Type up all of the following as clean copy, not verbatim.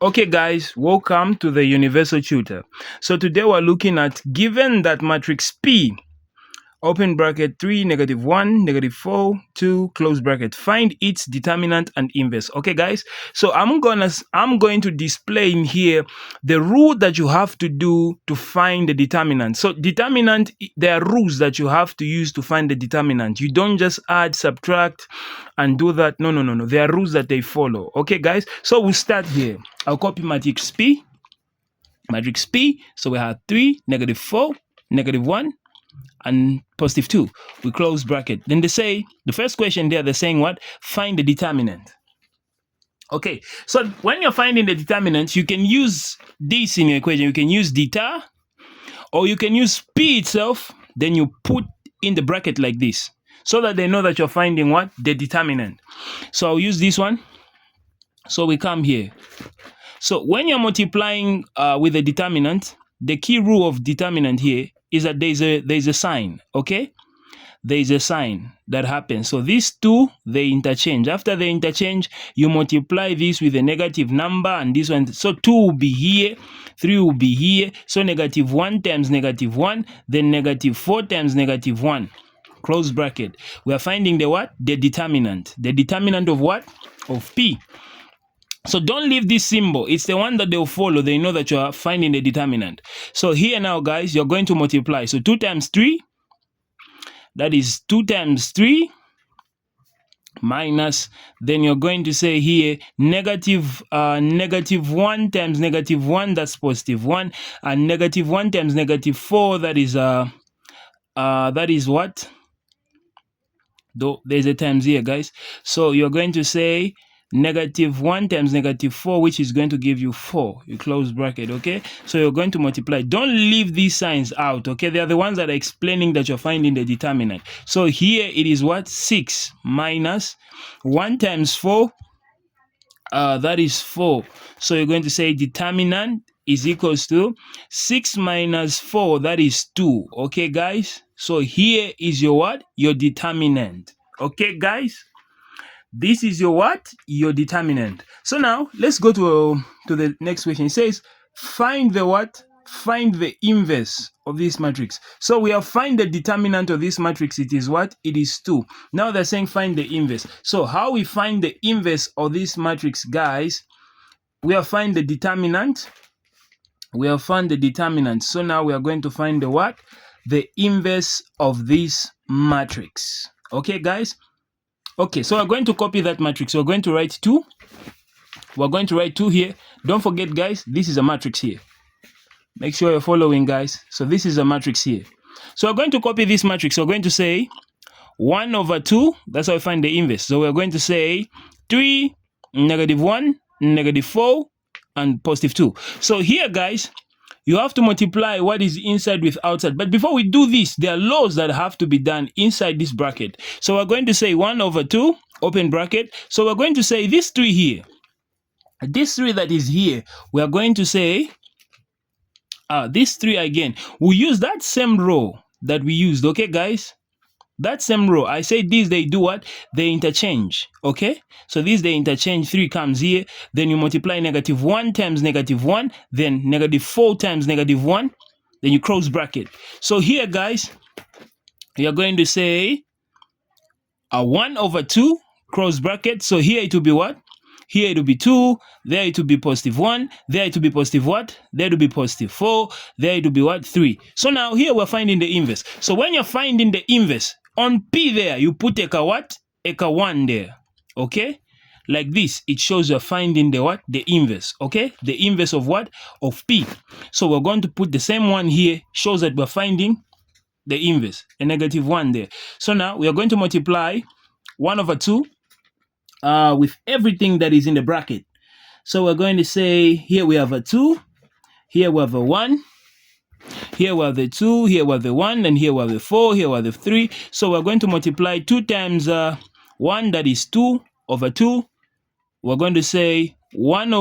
Okay guys, welcome to the Universal Tutor. So today we're looking at given that matrix P, open bracket 3, -1, -4, 2, close bracket, find its determinant and inverse. Okay guys, so I'm going to display in here the rule that you have to do to find the determinant. So determinant, there are rules that you have to use to find the determinant. You don't just add, subtract and do that. No. There are rules that they follow. Okay guys, so we'll start here. I'll copy matrix P. So we have 3, -4, -1 and +2. We close bracket. Then they say, the first question there, they're saying what? Find the determinant. Okay, so when you're finding the determinant, you can use this in your equation. You can use deter, or you can use P itself, then you put in the bracket like this, so that they know that you're finding what? The determinant. So I'll use this one. So we come here. So when you're multiplying with the determinant, the key rule of determinant here is that there's a sign, okay? There's a sign that happens. So these two, they interchange. After they interchange, you multiply this with a negative number and this one. So 2 will be here, 3 will be here. So -1 times -1, then -4 times -1. Close bracket. We are finding the what? The determinant. The determinant of what? Of P. So don't leave this symbol. It's the one that they'll follow. They know that you are finding the determinant. So here now, guys, you're going to multiply. So 2 times 3, that is 2 times 3 minus, then you're going to say here -1 times -1, that's +1, and -1 times -4, that is what? Though there's a times here, guys. So you're going to say -1 times -4, which is going to give you 4. You close bracket, okay? So you're going to multiply. Don't leave these signs out, okay? They are the ones that are explaining that you're finding the determinant. So here it is what? 6 minus 1 times 4, that is 4. So you're going to say determinant is equals to 6 minus 4, that is 2, okay, guys? So here is your what? Your determinant, okay, guys? This is your what? Your determinant. So now let's go to the next question. It says find the what? Find the inverse of this matrix. So we have find the determinant of this matrix. It is what? It is 2. Now they're saying find the inverse. So how we find the inverse of this matrix, guys? We have find the determinant. We have found the determinant. So now we are going to find the what? The inverse of this matrix. Okay, guys? Okay, so we're going to copy that matrix. We're going to write 2. We're going to write 2 here. Don't forget, guys, this is a matrix here. Make sure you're following, guys. So this is a matrix here. So we're going to copy this matrix. We're going to say 1/2. That's how we find the inverse. So we're going to say 3, -1, -4, and +2. So here, guys, you have to multiply what is inside with outside. But before we do this, there are laws that have to be done inside this bracket. So we're going to say 1/2, open bracket. So we're going to say this 3 here. This 3 that is here, we are going to say this 3 again. We'll use that same row that we used, okay, guys? That same row. I say these, they do what? They interchange, okay? So these, they interchange. 3 comes here. Then you multiply -1 times -1. Then -4 times -1. Then you close bracket. So here, guys, you're going to say 1/2, close bracket. So here it will be what? Here it will be 2. There it will be +1. There it will be positive what? There it will be +4. There it will be what? 3. So now here we're finding the inverse. So when you're finding the inverse, on P there, you put a what? A 1 there, okay? Like this, it shows you're finding the what? The inverse, okay? The inverse of what? Of P. So we're going to put the same one here, shows that we're finding the inverse, a -1 there. So now we are going to multiply 1/2 with everything that is in the bracket. So we're going to say here we have a 2, here we have a 1, here we have the 2, here we have the 1, and here we have the 4, here we have the 3. So we're going to multiply 2 times 1, that is 2/2. We're going to say 1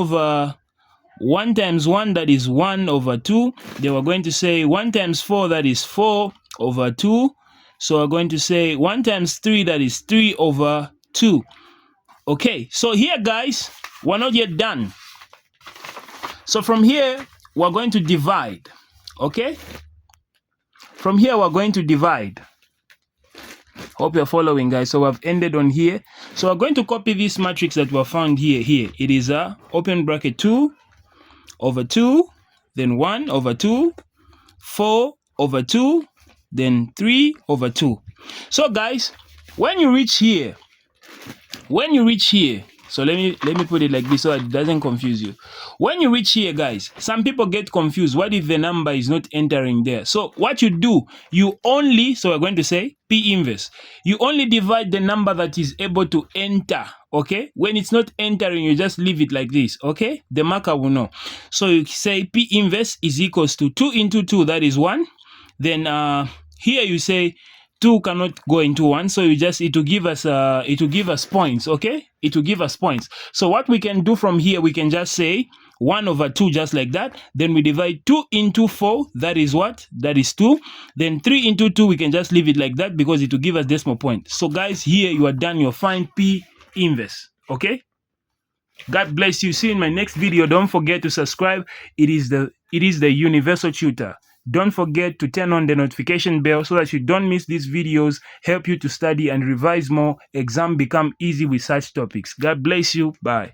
times 1, that is 1/2. Then we're going to say 1 times 4, that is 4/2. So we're going to say 1 times 3, that is 3/2. Okay, so here, guys, we're not yet done. So from here, we're going to divide. Okay? From here, we're going to divide. Hope you're following, guys. So I've ended on here. So we're going to copy this matrix that we found here. It is a open bracket 2 over 2, then 1 over 2, 4 over 2, then 3 over 2. So guys, when you reach here, so let me put it like this so it doesn't confuse you. When you reach here, guys, some people get confused. What if the number is not entering there? So what you do, so we're going to say P inverse. You only divide the number that is able to enter, okay? When it's not entering, you just leave it like this, okay? The marker will know. So you say P inverse is equals to 2 into 2, that is 1. Then here you say 2 cannot go into 1, so it will give us points, okay? It will give us points. So what we can do from here, we can just say 1 over 2 just like that. Then we divide 2 into 4, that is what? That is 2. Then 3 into 2, we can just leave it like that because it will give us decimal point. So guys, here you are done your find P inverse, okay? God bless you. See you in my next video. Don't forget to subscribe. It is the Universal Tutor. Don't forget to turn on the notification bell so that you don't miss these videos, help you to study and revise more. Exam become easy with such topics. God bless you. Bye.